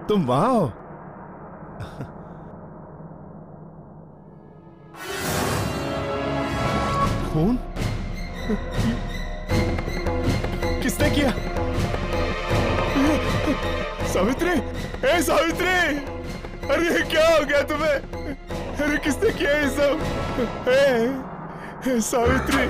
तुम वहां हो? खून किसने किया? सावित्री, ए सावित्री, अरे ये क्या हो गया तुम्हें? अरे किसने किया ये सब? ए सावित्री,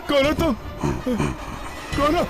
कौन हो तुम? कौन हो?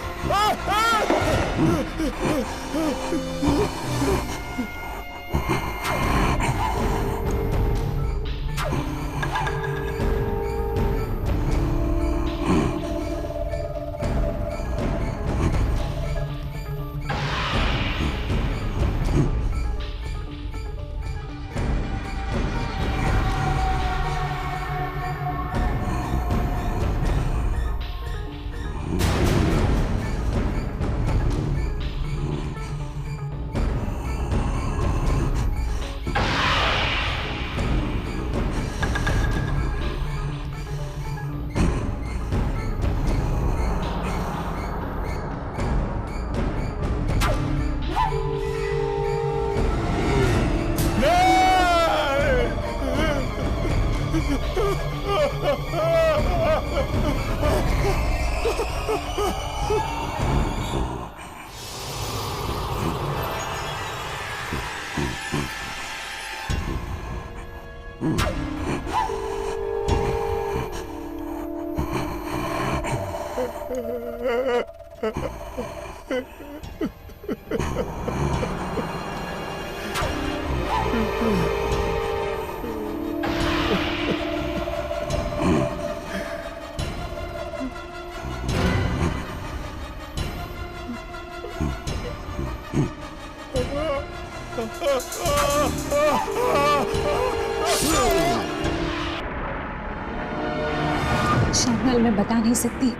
श्यामलाल, मैं बता नहीं सकती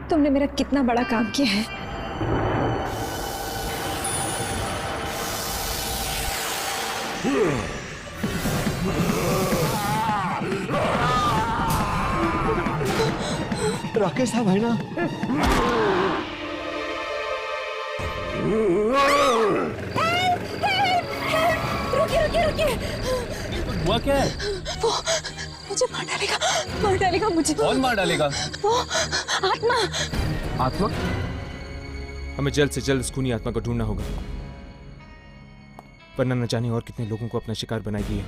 तुमने मेरा कितना बड़ा काम किया है। राकेश साहब है ना? रुकिए। हुआ क्या है? वो मुझे मार डालेगा मुझे। कौन मार डालेगा? वो आत्मा। आत्मा? हमें जल्द से जल्द उस खूनी आत्मा को ढूंढना होगा, वरना न जाने और कितने लोगों को अपना शिकार बनाएगी है।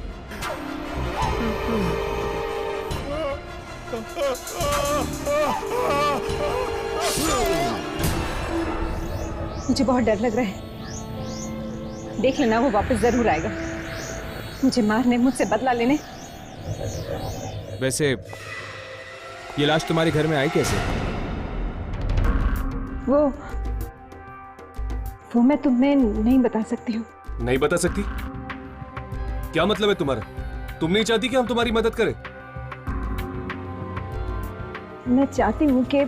मुझे बहुत डर लग रहा है। देख लेना, वो वापस जरूर आएगा मुझे मारने, मुझसे बदला लेने। वैसे ये लाश तुम्हारे घर में आई कैसे? वो मैं तुम्हें नहीं बता सकती हूँ। नहीं बता सकती? क्या मतलब है तुम्हारा? तुम नहीं चाहती कि हम तुम्हारी मदद करें? मैं चाहती हूँ कि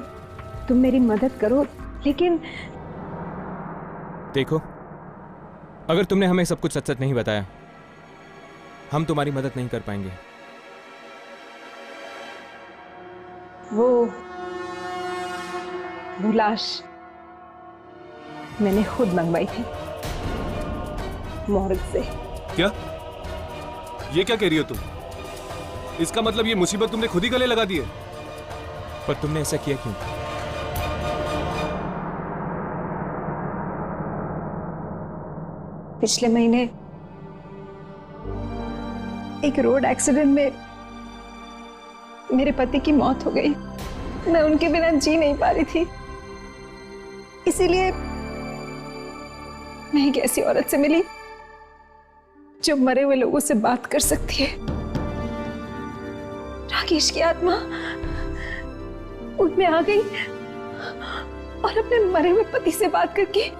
तुम मेरी मदद करो, लेकिन देखो, अगर तुमने हमें सब कुछ सच सच नहीं बताया, हम तुम्हारी मदद नहीं कर पाएंगे। वो लाश मैंने खुद मंगवाई थी मॉर्ग से। क्या? ये क्या कह रही हो तुम? इसका मतलब ये मुसीबत तुमने खुद ही गले लगा दी है? पर तुमने ऐसा किया क्यों? पिछले महीने एक रोड एक्सीडेंट में मेरे पति की मौत हो गई। मैं उनके बिना जी नहीं पा रही थी, इसीलिए मैं एक ऐसी औरत से मिली जो मरे हुए लोगों से बात कर सकती है। राकेश की आत्मा उनमें आ गई और अपने मरे हुए पति से बात करके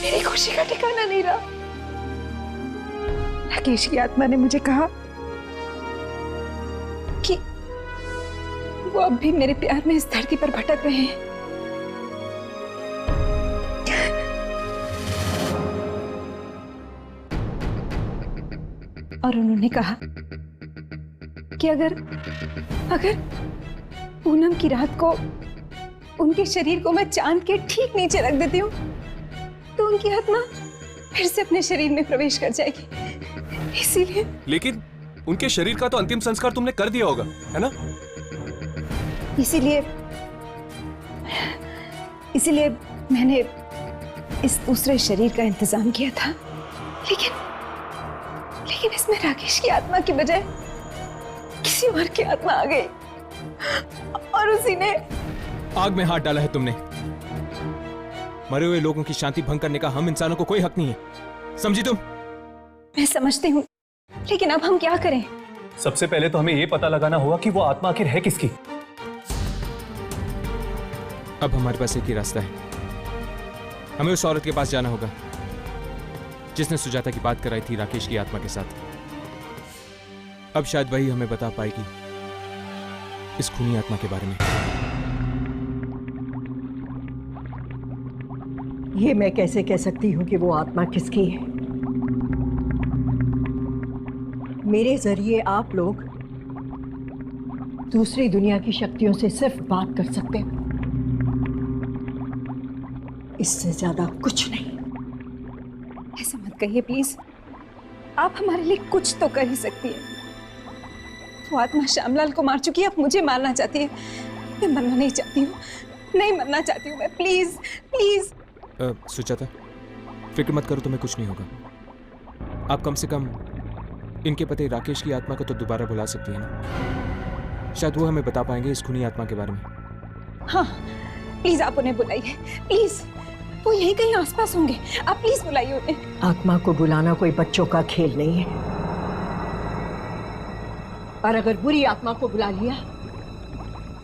मेरी खुशी का ठिकाना नहीं रहा। राकेश की आत्मा ने मुझे कहा कि वो अब भी मेरे प्यार में इस धरती पर भटक रहे हैं। और उन्होंने कहा कि अगर पूनम की रात को उनके शरीर को मैं चांद के ठीक नीचे रख देती हूँ तो उनकी आत्मा फिर से अपने शरीर में प्रवेश कर जाएगी। इसीलिए। लेकिन उनके शरीर का तो अंतिम संस्कार तुमने कर दिया होगा, है ना? इसीलिए मैंने इस दूसरे शरीर का इंतजाम किया था, लेकिन इसमें राकेश की आत्मा की बजाय किसी और की आत्मा आ गई और उसी ने आग में हाथ डाला है तुमने। मरे हुए लोगों की शांति भंग करने का हम इंसानों को कोई हक नहीं है, समझी तुम? मैं समझती हूँ, लेकिन अब हम क्या करें? सबसे पहले तो हमें यह पता लगाना होगा कि वो आत्मा आखिर है किसकी। अब हमारे पास एक ही रास्ता है। हमें उस औरत के पास जाना होगा जिसने सुजाता की बात कराई थी राकेश की आत्मा के साथ। अब शायद वही हमें बता पाएगी इस खूनी आत्मा के बारे में। ये मैं कैसे कह सकती हूँ कि वो आत्मा किसकी है? मेरे जरिए आप लोग दूसरी दुनिया की शक्तियों से सिर्फ बात कर सकते हो, इससे ज्यादा कुछ नहीं। ऐसा मत कहिए प्लीज, आप हमारे लिए कुछ तो कर ही सकती है। वो आत्मा श्यामलाल को मार चुकी है, अब मुझे मारना चाहती है। मैं मरना नहीं चाहती हूँ, नहीं मरना चाहती हूँ मैं, प्लीज प्लीज। सुजाता, फिक्र मत करो, तुम्हें कुछ नहीं होगा। आप कम से कम इनके पति राकेश की आत्मा को तो दोबारा बुला सकती है ना। शायद वो हमें बता पाएंगे इस खूनी आत्मा के बारे में। हाँ प्लीज आप उन्हें बुलाइए, प्लीज। वो यहीं कहीं आसपास होंगे, आप प्लीज बुलाइए उन्हें। आत्मा को बुलाना कोई बच्चों का खेल नहीं है, और अगर बुरी आत्मा को बुला लिया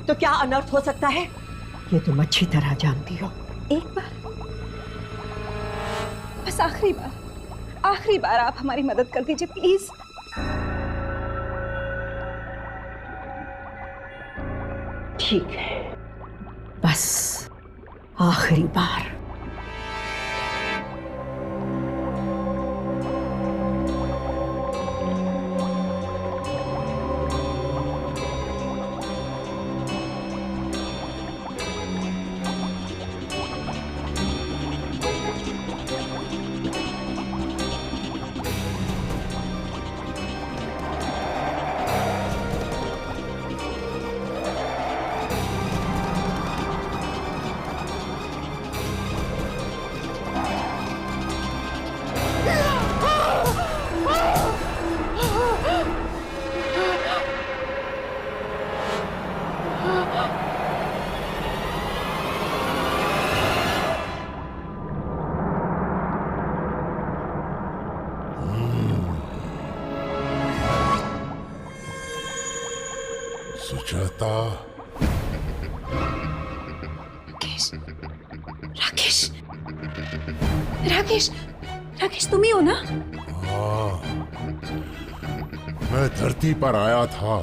तो क्या अनर्थ हो सकता है, ये तुम अच्छी तरह जानती हो। एक बार, बस आखिरी बार आप हमारी मदद कर दीजिए प्लीज। ठीक है, बस आखिरी बार। सुजाता, राकेश, राकेश, राकेश तुम ही हो ना? हाँ, मैं धरती पर आया था,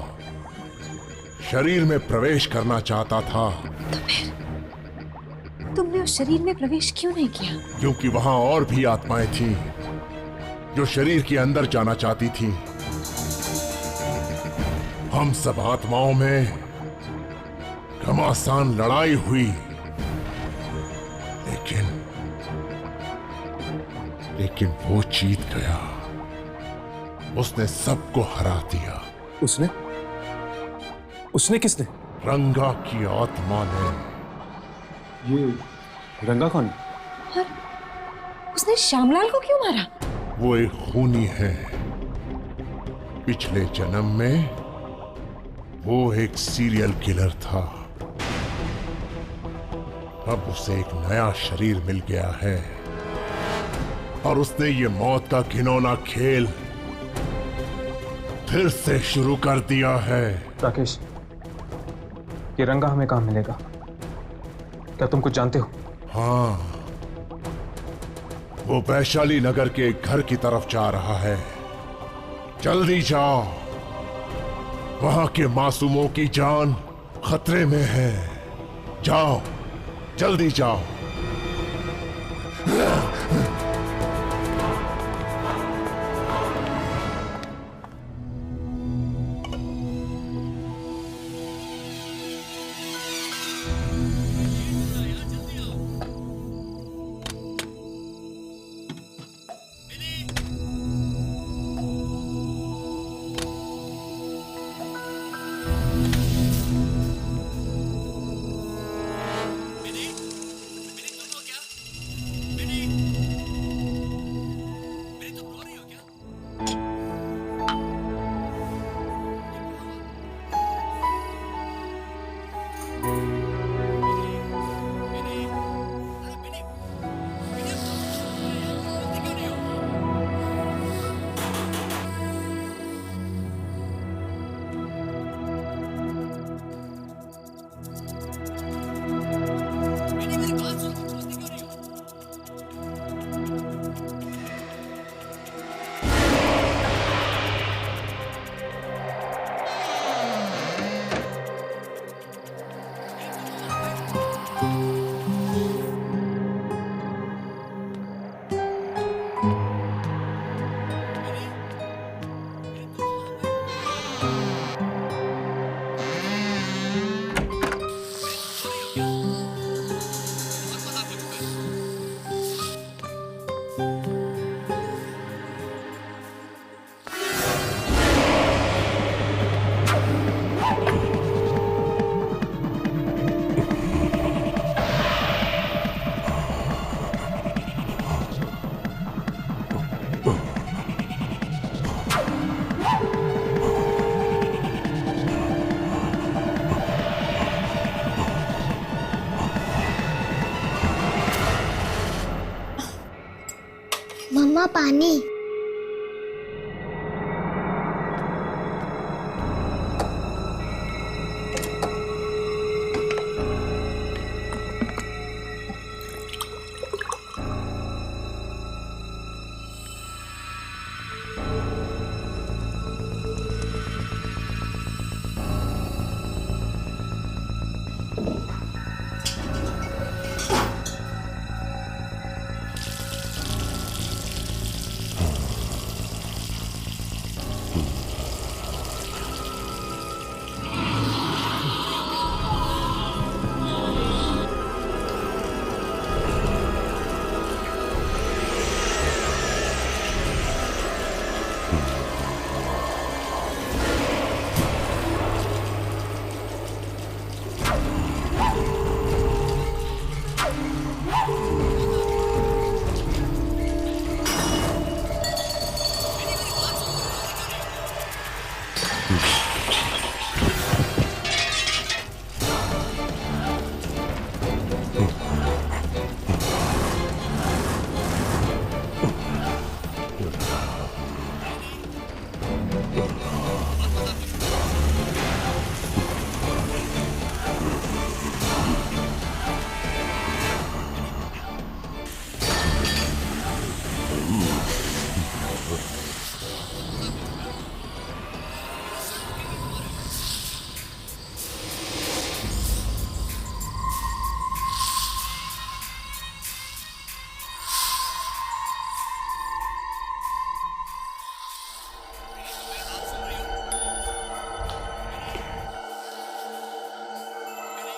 शरीर में प्रवेश करना चाहता था। तो फिर तुमने उस शरीर में प्रवेश क्यों नहीं किया? क्योंकि वहां और भी आत्माएं थीं जो शरीर के अंदर जाना चाहती थीं। हम सब आत्माओं में घमासान लड़ाई हुई, लेकिन वो जीत गया। उसने सबको हरा दिया। उसने किसने? रंगा की आत्मा ने। ये रंगा कौन? और उसने श्यामलाल को क्यों मारा? वो एक खूनी है। पिछले जन्म में वो एक सीरियल किलर था। अब उसे एक नया शरीर मिल गया है और उसने ये मौत का घिनौना खेल फिर से शुरू कर दिया है। राकेश, ये रंगा हमें कहां मिलेगा? क्या तुम कुछ जानते हो? हाँ, वो वैशाली नगर के एक घर की तरफ जा रहा है। जल्दी जाओ, वहां के मासूमों की जान खतरे में है। जाओ, जल्दी जाओ। मम्मा पानी।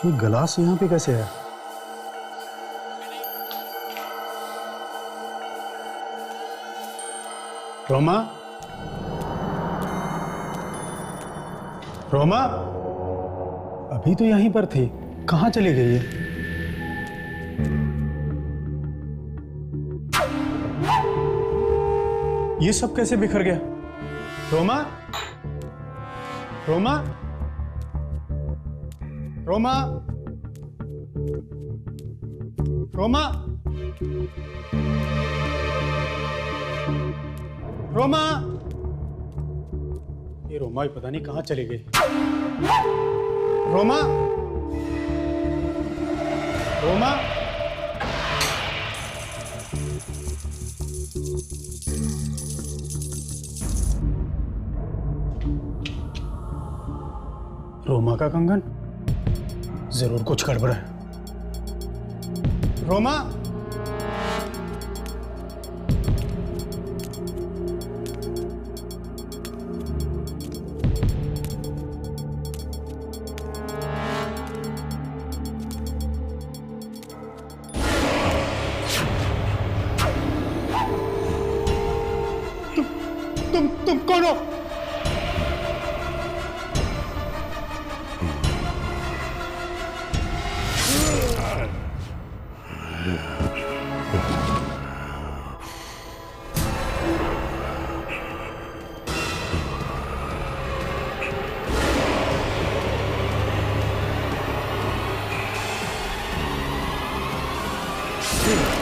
ये गिलास यहाँ पे कैसे है? रोमा, रोमा, अभी तो यहीं पर थी, कहाँ चली गई है? ये सब कैसे बिखर गया? रोमा, रोमा, रोमा, रोमा, रोमा, ये रोमा ही पता नहीं कहाँ चली गई। रोमा, रोमा, रोमा का कंगन, जरूर कुछ गड़बड़ है। रोमा, तुम कौन हो? Sim.